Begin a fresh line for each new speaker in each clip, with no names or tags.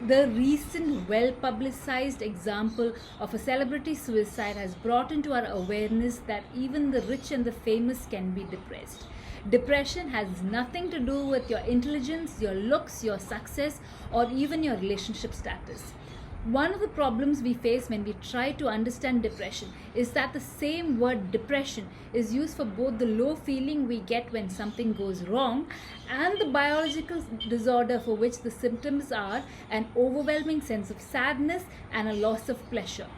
The recent well publicized example of a celebrity suicide has brought into our awareness that even the rich and the famous can be depressed. Depression has nothing to do with your intelligence, your looks, your success, or even your relationship status. One of the problems we face when we try to understand depression is that the same word depression is used for both the low feeling we get when something goes wrong and the biological disorder for which the symptoms are an overwhelming sense of sadness and a loss of pleasure.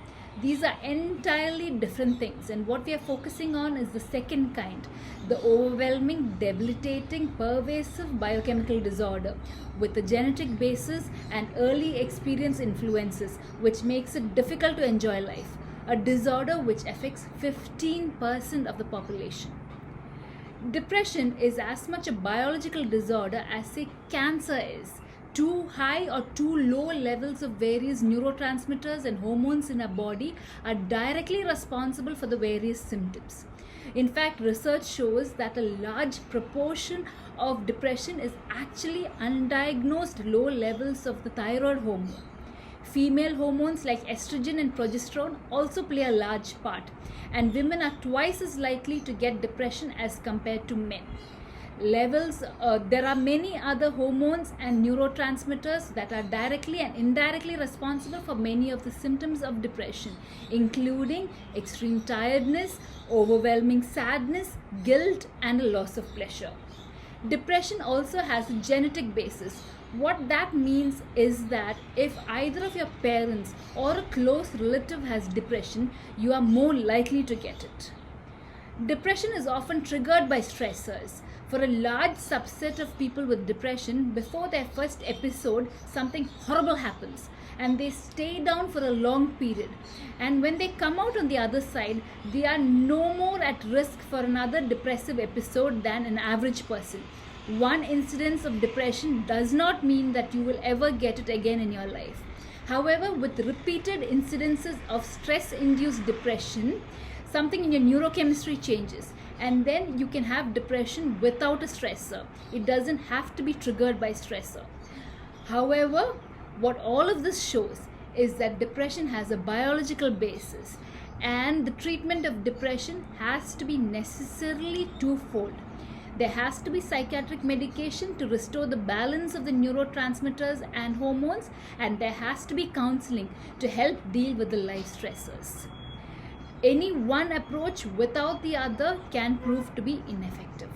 These are entirely different things, and what we are focusing on is the second kind, the overwhelming, debilitating, pervasive biochemical disorder with a genetic basis and early experience influences, which makes it difficult to enjoy life. A disorder which affects 15% of the population. Depression is as much a biological disorder as, say, cancer is. Too high or too low levels of various neurotransmitters and hormones in our body are directly responsible for the various symptoms. In fact, research shows that a large proportion of depression is actually undiagnosed low levels of the thyroid hormone. Female hormones like estrogen and progesterone also play a large part, and women are twice as likely to get depression as compared to men. There are many other hormones and neurotransmitters that are directly and indirectly responsible for many of the symptoms of depression, including extreme tiredness, overwhelming sadness, guilt, and a loss of pleasure. Depression also has a genetic basis. What that means is that if either of your parents or a close relative has depression, you are more likely to get it. Depression is often triggered by stressors. For a large subset of people with depression, before their first episode, something horrible happens and they stay down for a long period. And when they come out on the other side, they are no more at risk for another depressive episode than an average person. One incidence of depression does not mean that you will ever get it again in your life. However, with repeated incidences of stress-induced depression, something in your neurochemistry changes, and then you can have depression without a stressor. It doesn't have to be triggered by stressor. However, what all of this shows is that depression has a biological basis, and the treatment of depression has to be necessarily twofold. There has to be psychiatric medication to restore the balance of the neurotransmitters and hormones, and there has to be counseling to help deal with the life stressors. Any one approach without the other can prove to be ineffective.